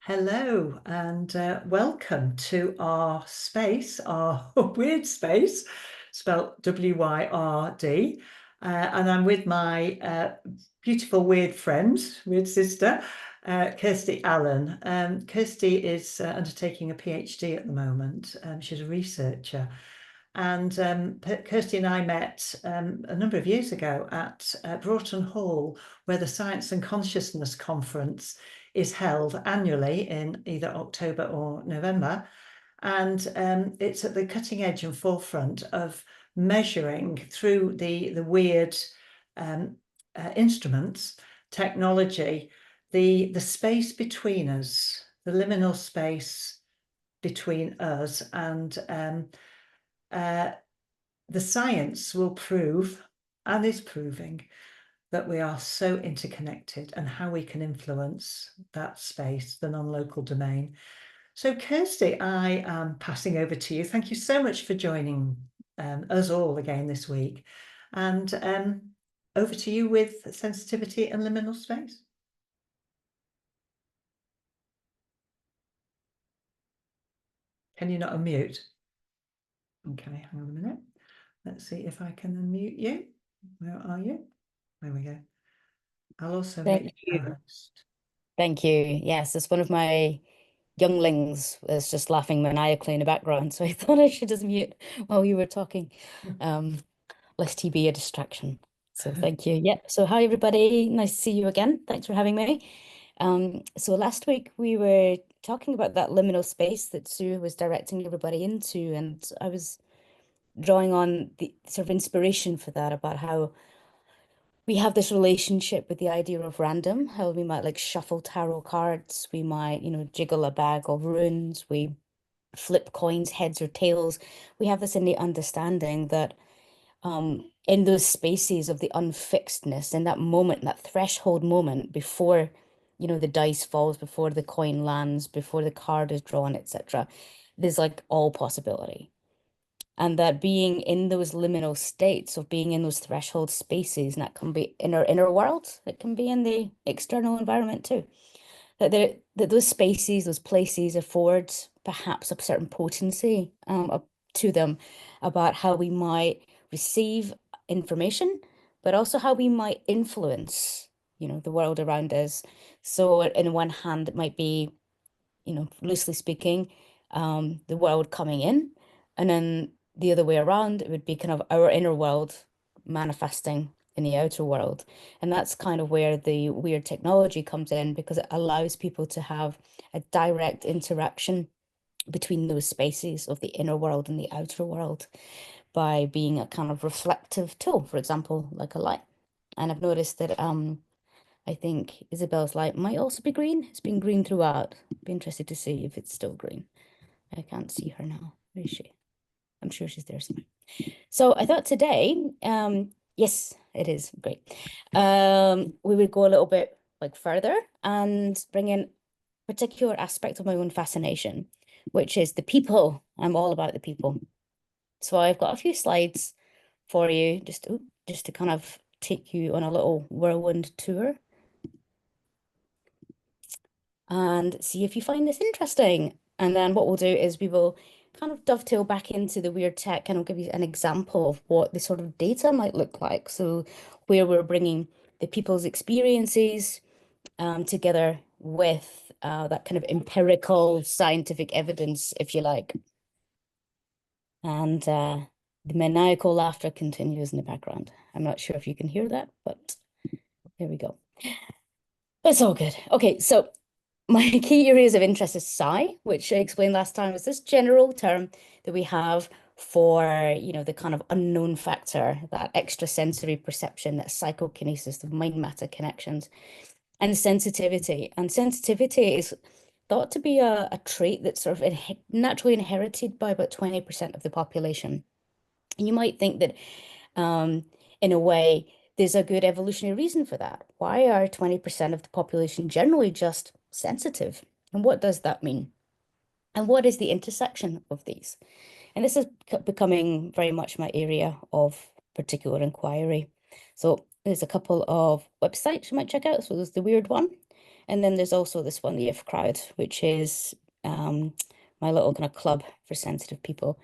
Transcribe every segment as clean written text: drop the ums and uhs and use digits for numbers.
Hello and welcome to our space, our Wyrd space, spelled W-Y-R-D. And I'm with my beautiful Wyrd friend, Wyrd sister, Kirsty Allen. Kirsty is undertaking a PhD at the moment. She's a researcher. And Kirsty and I met a number of years ago at Broughton Hall, where the Science and Consciousness Conference is held annually in either October or November. And it's at the cutting edge and forefront of measuring through the Wyrd instruments, technology, the space between us, the liminal space between us, and the science will prove, and is proving, that we are so interconnected and how we can influence that space, the non-local domain. So Kirsty, I am passing over to you. Thank you so much for joining us all again this week. And over to you with sensitivity and liminal space. Can you not unmute? Okay, hang on a minute. Let's see if I can unmute you. Where are you? There we go. I'll also make you a host. Thank you. Yes, it's one of my younglings was just laughing maniacally in the background, so I thought I should just mute while you were talking, lest he be a distraction. So thank you. Yep. So hi everybody. Nice to see you again. Thanks for having me. So last week we were talking about that liminal space that Sue was directing everybody into, and I was drawing on the sort of inspiration for that about how we have this relationship with the idea of random, how we might like shuffle tarot cards, we might, jiggle a bag of runes, we flip coins, heads or tails. We have this innate understanding that in those spaces of the unfixedness, in that moment, that threshold moment before, the dice falls, before the coin lands, before the card is drawn, etc., there's like all possibility. And that being in those liminal states of being in those threshold spaces, and that can be in our inner world, it can be in the external environment too. That those spaces, those places afford perhaps a certain potency to them about how we might receive information, but also how we might influence, the world around us. So in one hand, it might be, loosely speaking, the world coming in, and then the other way around, it would be kind of our inner world manifesting in the outer world. And that's kind of where the Wyrd technology comes in, because it allows people to have a direct interaction between those spaces of the inner world and the outer world by being a kind of reflective tool, for example, like a light. And I've noticed that I think Isabel's light might also be green. It's been green throughout. Be interested to see if it's still green. I can't see her now. Where is she? I'm sure she's there somewhere. So I thought today, yes, it is great. We would go a little bit like further and bring in a particular aspect of my own fascination, which is the people. I'm all about the people. So I've got a few slides for you, just to kind of take you on a little whirlwind tour and see if you find this interesting. And then what we'll do is we will kind of dovetail back into the Wyrd tech, and I'll give you an example of what the sort of data might look like. So where we're bringing the people's experiences together with that kind of empirical scientific evidence, if you like. And the maniacal laughter continues in the background. I'm not sure if you can hear that, but there we go. It's all good. Okay, so my key areas of interest is psi, which I explained last time, is this general term that we have for, the kind of unknown factor, that extrasensory perception, that psychokinesis, the mind-matter connections, and sensitivity. And sensitivity is thought to be a trait that's sort of naturally inherited by about 20% of the population. And you might think that, in a way, there's a good evolutionary reason for that. Why are 20% of the population generally just sensitive? And what does that mean? And what is the intersection of these? And this is becoming very much my area of particular inquiry. So there's a couple of websites you might check out. So there's the Wyrd one, And then there's also this one, the if crowd, which is my little kind of club for sensitive people.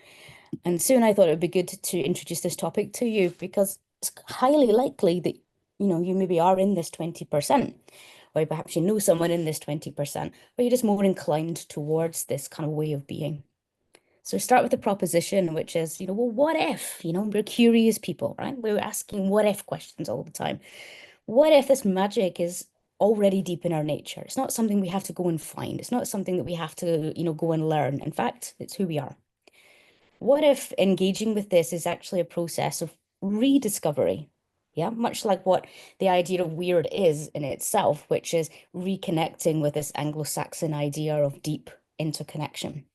And soon I thought it would be good to introduce this topic to you because it's highly likely that, you maybe are in this 20%, or perhaps you know someone in this 20%, or you're just more inclined towards this kind of way of being. So start with the proposition, which is, well, what if? We're curious people, right? We're asking what if questions all the time. What if this magic is already deep in our nature? It's not something we have to go and find. It's not something that we have to, go and learn. In fact, it's who we are. What if engaging with this is actually a process of rediscovery? Yeah, much like what the idea of Wyrd is in itself, which is reconnecting with this Anglo-Saxon idea of deep interconnection.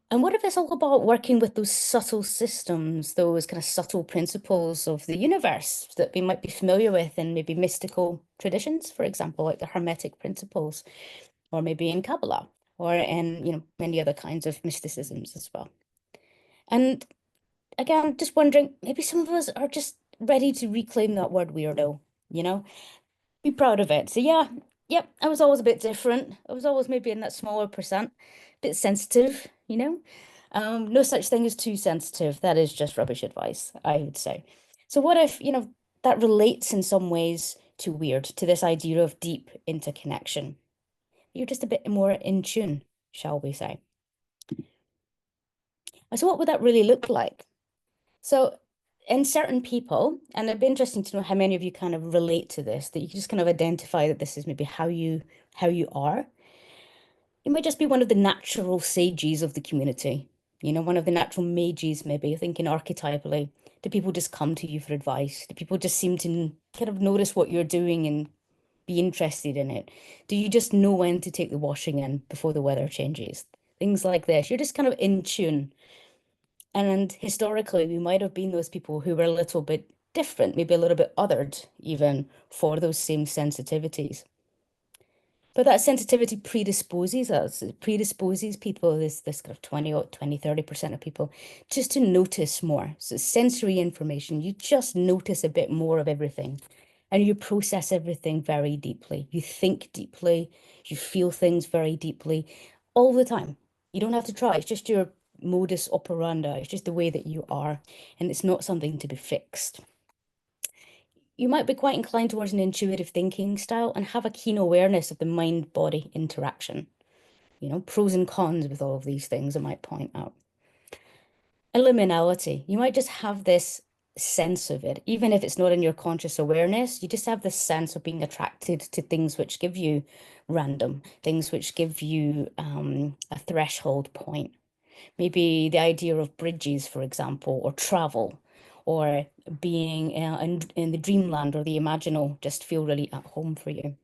And what if it's all about working with those subtle systems, those kind of subtle principles of the universe that we might be familiar with in maybe mystical traditions, for example, like the Hermetic principles, or maybe in Kabbalah, or in, many other kinds of mysticisms as well. And again, just wondering, maybe some of us are just ready to reclaim that word weirdo, you know? Be proud of it. So yeah, yep, I was always a bit different. I was always maybe in that smaller percent, a bit sensitive, No such thing as too sensitive. That is just rubbish advice, I would say. So what if, that relates in some ways to Wyrd, to this idea of deep interconnection? You're just a bit more in tune, shall we say. So what would that really look like? So in certain people, and it'd be interesting to know how many of you kind of relate to this, that you just kind of identify that this is maybe how you are. You might just be one of the natural sages of the community, one of the natural mages, maybe, thinking archetypally. Do people just come to you for advice? Do people just seem to kind of notice what you're doing and be interested in it? Do you just know when to take the washing in before the weather changes? Things like this. You're just kind of in tune. And historically, we might have been those people who were a little bit different, maybe a little bit othered, even for those same sensitivities. But that sensitivity predisposes us, it predisposes people, this kind of 20 or 20, 30% of people, just to notice more. So sensory information, you just notice a bit more of everything. And you process everything very deeply. You think deeply, you feel things very deeply all the time. You don't have to try, it's just your modus operandi, it's just the way that you are, and it's not something to be fixed. You might be quite inclined towards an intuitive thinking style and have a keen awareness of the mind-body interaction. Pros and cons with all of these things I might point out. And liminality, you might just have this sense of it, even if it's not in your conscious awareness, you just have this sense of being attracted to things which give you random, things which give you a threshold point. Maybe the idea of bridges, for example, or travel, or being in the dreamland or the imaginal just feel really at home for you.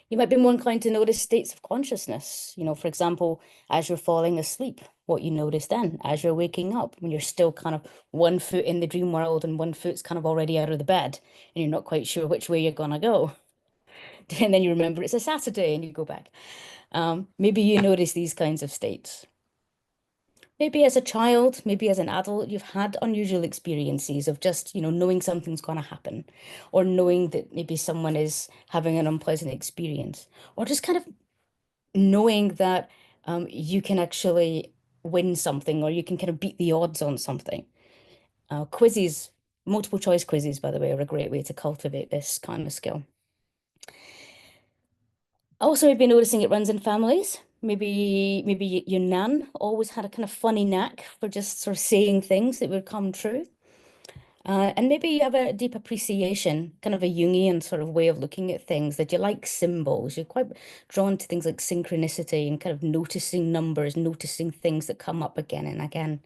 You might be more inclined to notice states of consciousness, for example, as you're falling asleep, what you notice then, as you're waking up, when you're still kind of one foot in the dream world and one foot's kind of already out of the bed, and you're not quite sure which way you're gonna go. And then you remember it's a Saturday and you go back. Maybe you notice these kinds of states. Maybe as a child, maybe as an adult, you've had unusual experiences of just, knowing something's going to happen, or knowing that maybe someone is having an unpleasant experience, or just kind of knowing that you can actually win something, or you can kind of beat the odds on something. Quizzes, multiple choice quizzes, by the way, are a great way to cultivate this kind of skill. Also, I've been noticing it runs in families. Maybe your nan always had a kind of funny knack for just sort of saying things that would come true. And maybe you have a deep appreciation, kind of a Jungian sort of way of looking at things, that you like symbols. You're quite drawn to things like synchronicity and kind of noticing numbers, noticing things that come up again and again.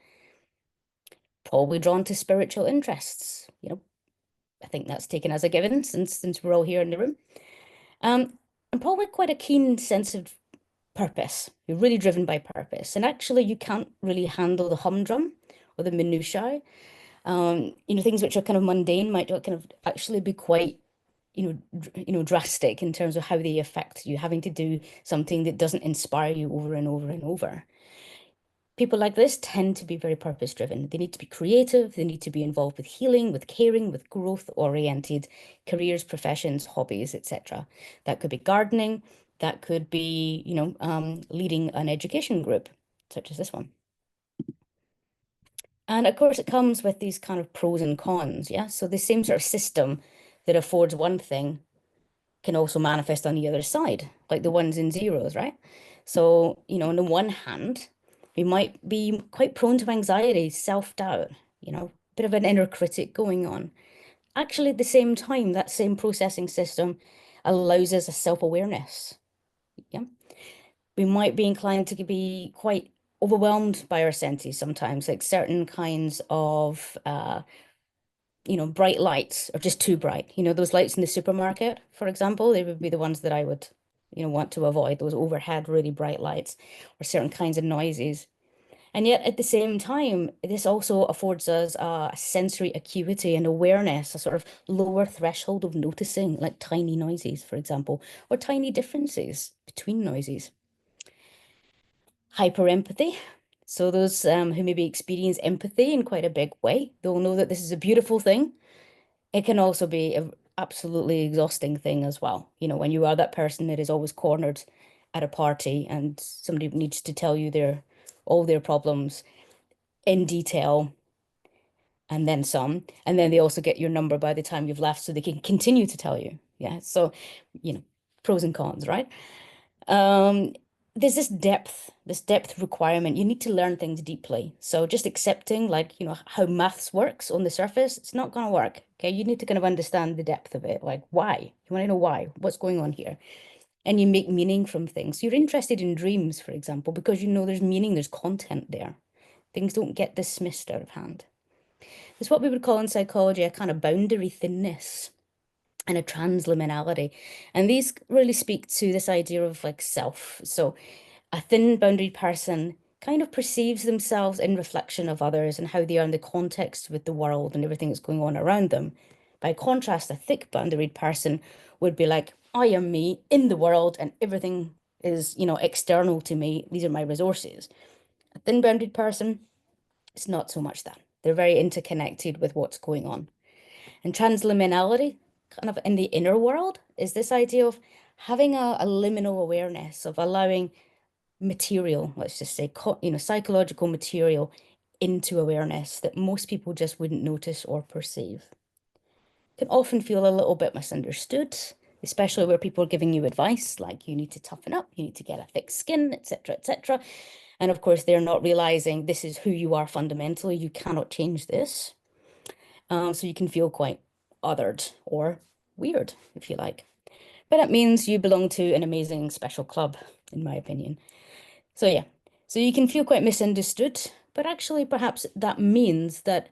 Probably drawn to spiritual interests. I think that's taken as a given since we're all here in the room. And probably quite a keen sense of purpose. You're really driven by purpose. And actually, you can't really handle the humdrum or the minutiae. Things which are kind of mundane might kind of actually be quite, drastic in terms of how they affect you, having to do something that doesn't inspire you over and over and over. People like this tend to be very purpose driven. They need to be creative. They need to be involved with healing, with caring, with growth oriented careers, professions, hobbies, etc. That could be gardening. That could be, leading an education group, such as this one. And of course, it comes with these kind of pros and cons. Yeah. So the same sort of system that affords one thing can also manifest on the other side, like the ones and zeros, right? So, on the one hand, we might be quite prone to anxiety, self-doubt, bit of an inner critic going on. Actually, at the same time, that same processing system allows us a self-awareness. Yeah. We might be inclined to be quite overwhelmed by our senses sometimes, like certain kinds of bright lights are just too bright. Those lights in the supermarket, for example, they would be the ones that I would, want to avoid, those overhead really bright lights or certain kinds of noises. And yet at the same time, this also affords us a sensory acuity and awareness, a sort of lower threshold of noticing, like tiny noises, for example, or tiny differences between noises. Hyper empathy. So those who maybe experience empathy in quite a big way, they'll know that this is a beautiful thing. It can also be an absolutely exhausting thing as well. When you are that person that is always cornered at a party and somebody needs to tell you all their problems in detail and then some, and then they also get your number by the time you've left so they can continue to tell you. Yeah. So, pros and cons, right? Um, there's this depth requirement. You need to learn things deeply. So just accepting, like, how maths works on the surface, it's not going to work. Okay. You need to kind of understand the depth of it. Like, why? You want to know why? What's going on here? And you make meaning from things. You're interested in dreams, for example, because there's meaning, there's content there. Things don't get dismissed out of hand. It's what we would call in psychology a kind of boundary thinness and a transliminality. And these really speak to this idea of like self. So a thin boundaried person kind of perceives themselves in reflection of others and how they are in the context with the world and everything that's going on around them. By contrast, a thick boundaried person would be like, I am me in the world and everything is, external to me. These are my resources. A thin boundaried person, it's not so much that. They're very interconnected with what's going on. And transliminality, kind of in the inner world, is this idea of having a liminal awareness of allowing material, let's just say, psychological material into awareness that most people just wouldn't notice or perceive. Can often feel a little bit misunderstood, especially where people are giving you advice like you need to toughen up, you need to get a thick skin, etc., etc. And of course, they're not realizing this is who you are fundamentally. You cannot change this. So you can feel quite othered or weird, if you like. But it means you belong to an amazing special club, in my opinion. So yeah, so you can feel quite misunderstood, but actually perhaps that means that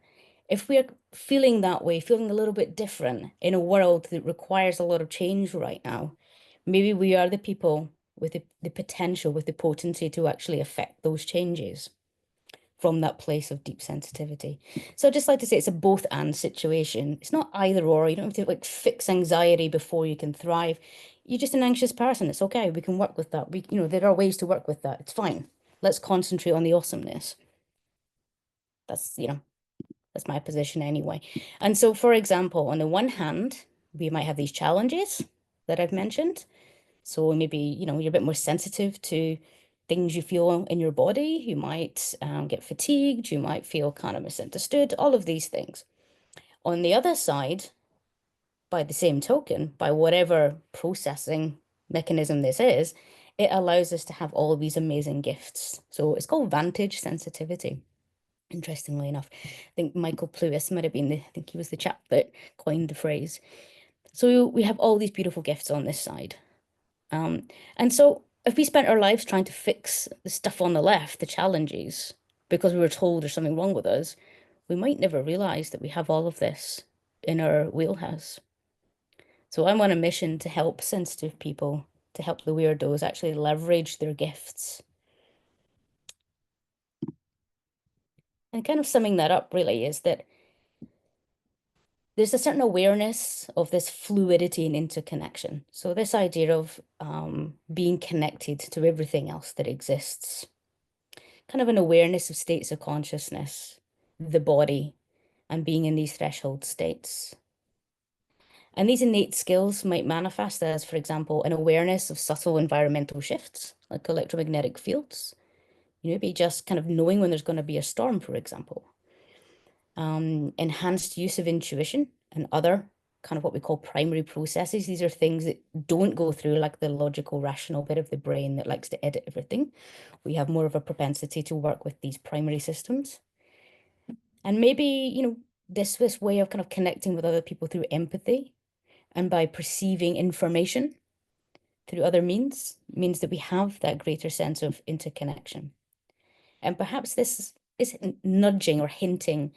if we're feeling that way, feeling a little bit different in a world that requires a lot of change right now, maybe we are the people with the potential, with the potency to actually affect those changes from that place of deep sensitivity. So I'd just like to say it's a both and situation. It's not either or. You don't have to like fix anxiety before you can thrive. You're just an anxious person. It's okay. We can work with that. There are ways to work with that. It's fine. Let's concentrate on the awesomeness. That's, that's my position anyway. And so, for example, on the one hand, we might have these challenges that I've mentioned. So maybe, you're a bit more sensitive to things you feel in your body. You might get fatigued. You might feel kind of misunderstood, all of these things. On the other side, by the same token, by whatever processing mechanism this is, it allows us to have all of these amazing gifts. So it's called vantage sensitivity. Interestingly enough, I think Michael Pluis might have been I think he was the chap that coined the phrase. So we have all these beautiful gifts on this side. And so if we spent our lives trying to fix the stuff on the left, the challenges, because we were told there's something wrong with us, we might never realize that we have all of this in our wheelhouse. So I'm on a mission to help sensitive people, to help the weirdos actually leverage their gifts. And kind of summing that up really is that there's a certain awareness of this fluidity and interconnection. So this idea of being connected to everything else that exists. kind of an awareness of states of consciousness, the body, and being in these threshold states. And these innate skills might manifest as, for example, an awareness of subtle environmental shifts, like electromagnetic fields. Maybe just kind of knowing when there's going to be a storm, for example. Enhanced use of intuition and other kind of what we call primary processes. These are things that don't go through like the logical, rational bit of the brain that likes to edit everything. We have more of a propensity to work with these primary systems. And maybe, this way of kind of connecting with other people through empathy and by perceiving information through other means that we have that greater sense of interconnection. And perhaps this is nudging or hinting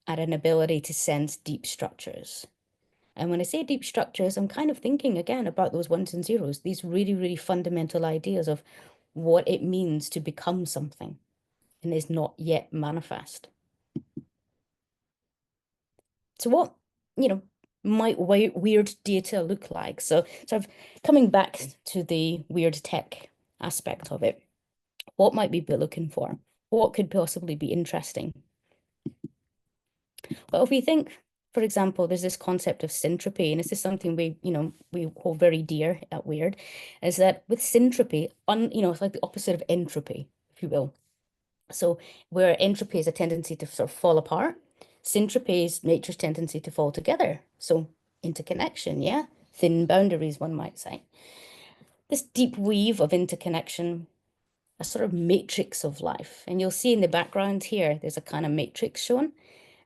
at an ability to sense deep structures. And when I say deep structures, I'm kind of thinking again about those ones and zeros, these really, really fundamental ideas of what it means to become something and is not yet manifest. So what, might Wyrd data look like? So sort of coming back to the Wyrd tech aspect of it, what might we be looking for? What could possibly be interesting? Well, if we think, for example, there's this concept of syntropy, and this is something we hold very dear at Wyrd, is that with syntropy, it's like the opposite of entropy, if you will. So where entropy is a tendency to sort of fall apart, syntropy is nature's tendency to fall together. So interconnection, yeah? Thin boundaries, one might say. This deep weave of interconnection, a sort of matrix of life. And you'll see in the background here, there's a kind of matrix shown.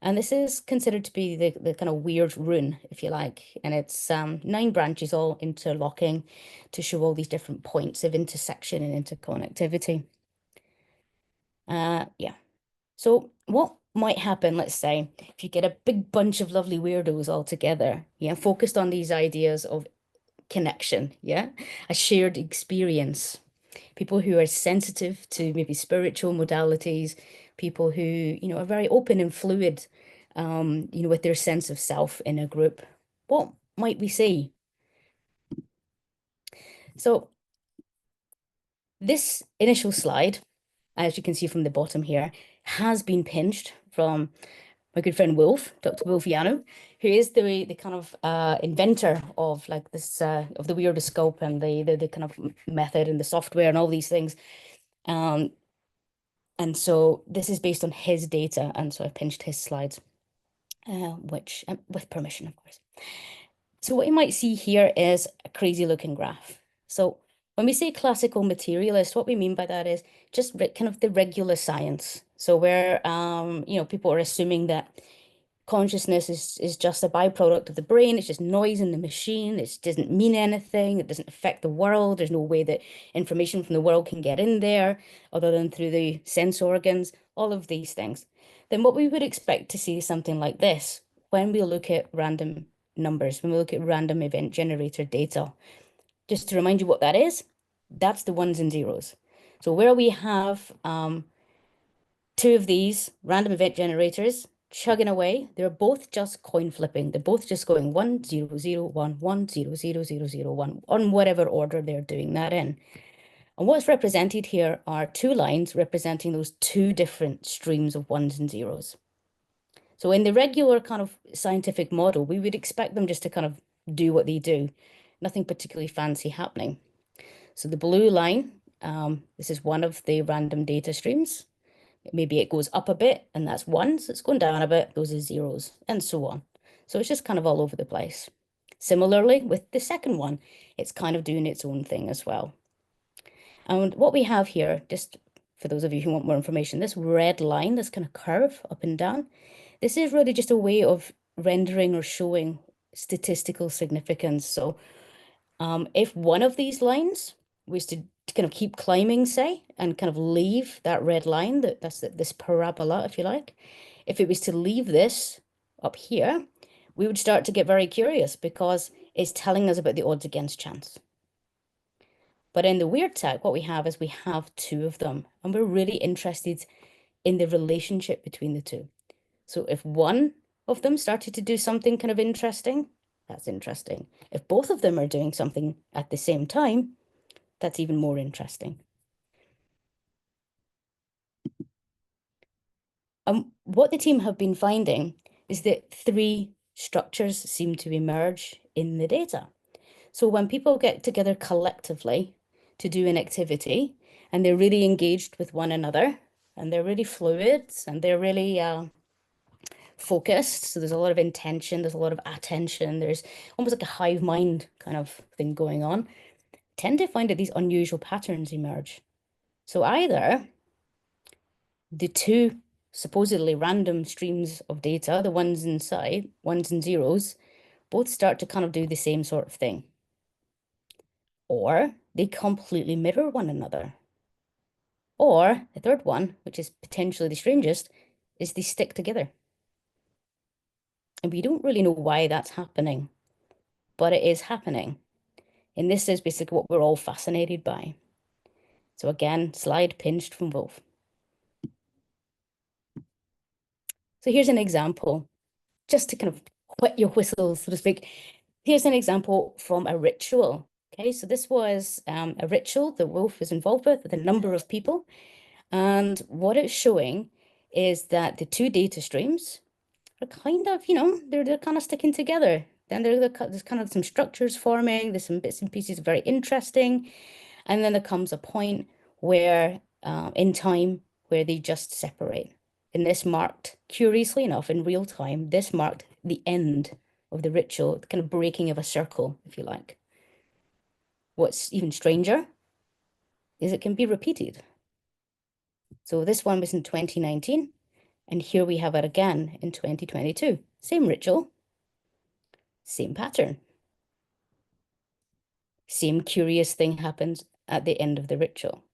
And this is considered to be the kind of Wyrd rune, if you like. And it's 9 branches all interlocking to show all these different points of intersection and interconnectivity. Yeah. So what might happen, let's say, if you get a big bunch of lovely weirdos all together, yeah, focused on these ideas of connection, yeah, a shared experience, people who are sensitive to maybe spiritual modalities, people who, are very open and fluid, with their sense of self in a group. What might we see? So this initial slide, as you can see from the bottom here, has been pinched from my good friend Wolf, Dr. Wolf Yano, who is the kind of inventor of like this of the Wyrdoscope and the kind of method and the software and all these things. And so this is based on his data, and so I pinched his slides, which with permission, of course. So what you might see here is a crazy looking graph. So when we say classical materialist, what we mean by that is just kind of the regular science. So where people are assuming that consciousness is just a byproduct of the brain. It's just noise in the machine. It doesn't mean anything. It doesn't affect the world. There's no way that information from the world can get in there other than through the sense organs, all of these things. Then what we would expect to see is something like this when we look at random numbers, when we look at random event generator data. Just to remind you what that is, that's the ones and zeros. So where we have 2 of these random event generators chugging away. They're both just coin flipping. They're both just going 1 0 0 1 1 0 0 0 0 1 on whatever order they're doing that in. And what's represented here are 2 lines representing those 2 different streams of ones and zeros. So in the regular kind of scientific model, we would expect them just to kind of do what they do. Nothing particularly fancy happening. So the blue line, this is one of the random data streams. Maybe it goes up a bit and that's ones, it's going down a bit, those are zeros, and so on. So it's just kind of all over the place. Similarly, with the second one, it's kind of doing its own thing as well. And what we have here, just for those of you who want more information, this red line, this kind of curve up and down, this is really just a way of rendering or showing statistical significance. So if one of these lines was to kind of keep climbing, say, and kind of leave that red line, that's this parabola, if you like, if it was to leave this up here, we would start to get very curious because it's telling us about the odds against chance. But in the Wyrd tech, what we have is we have 2 of them, and we're really interested in the relationship between the 2. So if one of them started to do something kind of interesting, that's interesting. If both of them are doing something at the same time, that's even more interesting. What the team have been finding is that three structures seem to emerge in the data. So when people get together collectively to do an activity and they're really engaged with one another and they're really fluid and they're really focused, so there's a lot of intention, there's a lot of attention, there's almost like a hive mind kind of thing going on, tend to find that these unusual patterns emerge. So either the two supposedly random streams of data, the ones inside, ones and zeros, both start to kind of do the same sort of thing. Or they completely mirror one another. Or the third one, which is potentially the strangest, is they stick together. And we don't really know why that's happening, but it is happening. And this is basically what we're all fascinated by. So again, slide pinched from both. So here's an example, just to kind of wet your whistle, so to speak. Here's an example from a ritual. Okay, so this was a ritual the wolf was involved with a number of people. And what it's showing is that the two data streams are kind of, they're kind of sticking together. Then there's kind of some structures forming, there's some bits and pieces very interesting. And then there comes a point where, in time, where they just separate. And this marked, curiously enough, in real time, this marked the end of the ritual, the kind of breaking of a circle, if you like. What's even stranger is it can be repeated. So this one was in 2019, and here we have it again in 2022. Same ritual, same pattern. Same curious thing happens at the end of the ritual.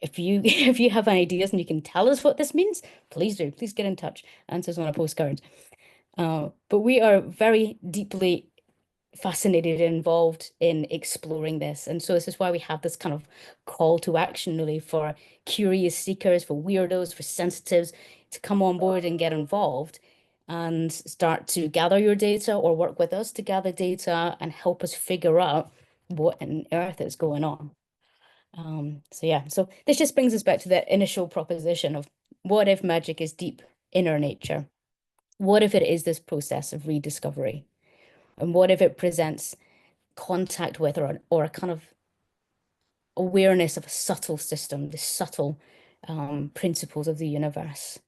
If you if you have ideas and you can tell us what this means, please do. Please get in touch. Answers on a postcard. But we are very deeply fascinated and involved in exploring this. And so this is why we have this kind of call to action really for curious seekers, for weirdos, for sensitives to come on board and get involved and start to gather your data or work with us to gather data and help us figure out what on earth is going on. So yeah, so this just brings us back to that initial proposition of what if magic is deep inner nature? What if it is this process of rediscovery? And what if it presents contact with or a kind of awareness of a subtle system, the subtle principles of the universe?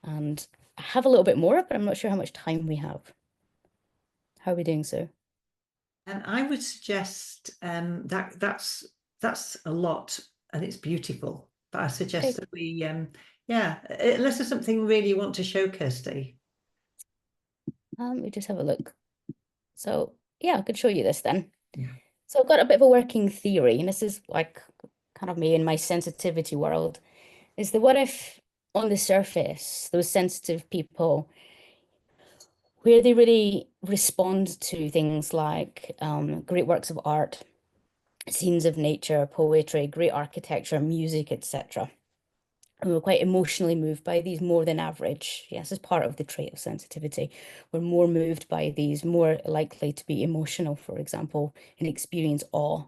And I have a little bit more, but I'm not sure how much time we have. How are we doing, so? And I would suggest that's a lot and it's beautiful. But I suggest Okay. that we yeah, unless there's something really you want to show, Kirsty. We just have a look. So yeah, I could show you this then. Yeah. So I've got a bit of a working theory, and this is like kind of me in my sensitivity world, is that what if on the surface, those sensitive people, where they really respond to things like great works of art, scenes of nature, poetry, great architecture, music, etc. And we're quite emotionally moved by these more than average. Yes, as part of the trait of sensitivity. We're more moved by these, more likely to be emotional, for example, and experience awe.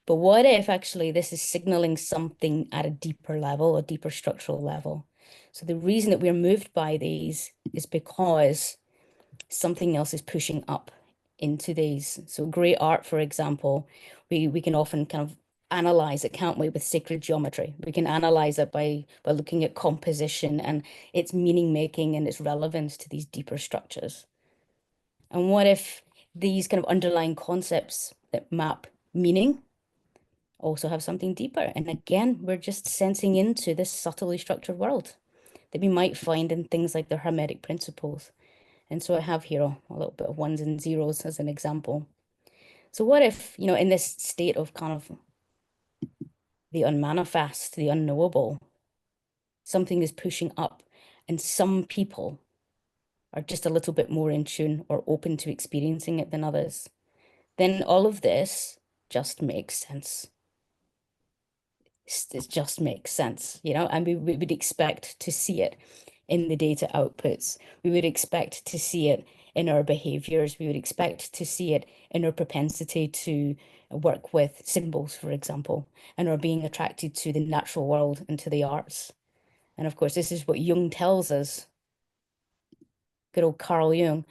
But what if actually this is signaling something at a deeper level, a deeper structural level? So the reason that we're moved by these is because something else is pushing up into these. So great art, for example, we can often kind of analyze it, can't we, with sacred geometry? We can analyze it by looking at composition and its meaning making and its relevance to these deeper structures. And what if these kind of underlying concepts that map meaning also have something deeper? And again, we're just sensing into this subtly structured world that we might find in things like the Hermetic principles. And so I have here a little bit of ones and zeros as an example. So what if, in this state of kind of the unmanifest, the unknowable, something is pushing up and some people are just a little bit more in tune or open to experiencing it than others? Then all of this just makes sense. It just makes sense, and we would expect to see it in the data outputs. We would expect to see it in our behaviors. We would expect to see it in our propensity to work with symbols, for example, and our being attracted to the natural world and to the arts. And of course, this is what Jung tells us. Good old Carl Jung.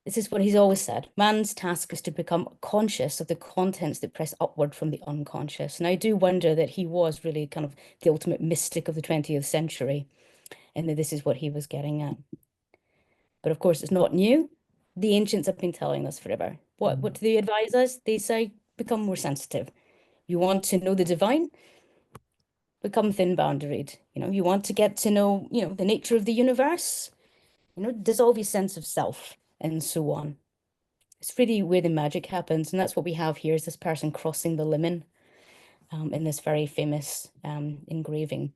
This is what he's always said. Man's task is to become conscious of the contents that press upward from the unconscious. And I do wonder that he was really kind of the ultimate mystic of the 20th century, and that this is what he was getting at. But of course, it's not new. The ancients have been telling us forever. What do they advise us? They say, become more sensitive. You want to know the divine? Become thin-boundaried. You want to get to know, the nature of the universe? Dissolve your sense of self, and so on. It's really where the magic happens, and that's what we have here is this person crossing the limin in this very famous engraving.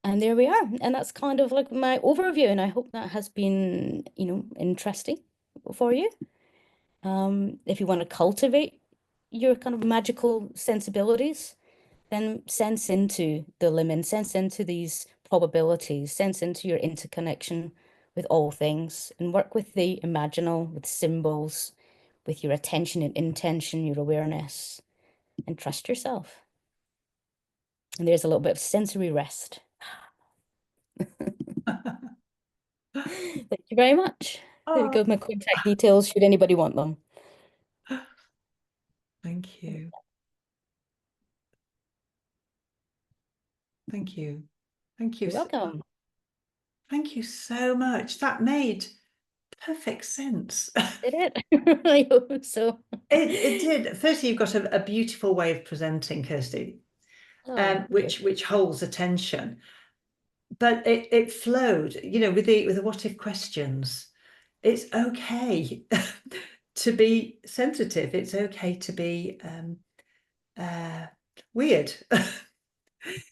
And there we are, and that's kind of like my overview, and I hope that has been, interesting for you. If you want to cultivate your kind of magical sensibilities, then sense into the limin, sense into these probabilities, sense into your interconnection with all things, and work with the imaginal, with symbols, with your attention and intention, your awareness, and trust yourself. And there's a little bit of sensory rest. Thank you very much. There Oh, go my contact details, should anybody want them. thank you. Thank you. Thank you. You're welcome. Thank you so much. That made perfect sense. Did it? I hope so. It did. Firstly, you've got a beautiful way of presenting, Kirsty, Oh, dear. which holds attention. But it flowed, with the what if questions. It's okay to be sensitive. It's okay to be weird.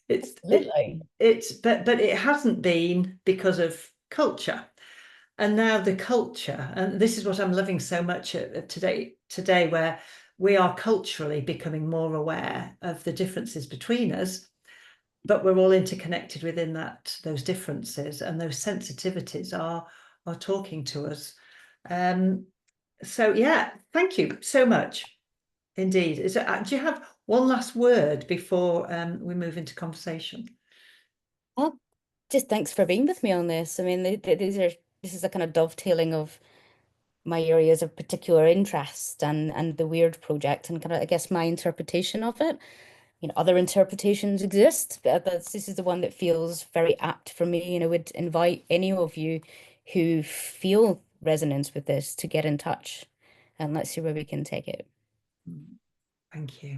Absolutely. But it hasn't been because of culture. And now the culture, and this is what I'm loving so much today, where we are culturally becoming more aware of the differences between us, but we're all interconnected within those differences, and those sensitivities are talking to us. So yeah, thank you so much indeed. Do you have one last word before we move into conversation? Well, just thanks for being with me on this. I mean, this is a kind of dovetailing of my areas of particular interest and the Wyrd project and kind of, I guess, my interpretation of it. Other interpretations exist, but this is the one that feels very apt for me. And I would invite any of you who feel resonance with this to get in touch and let's see where we can take it. Thank you.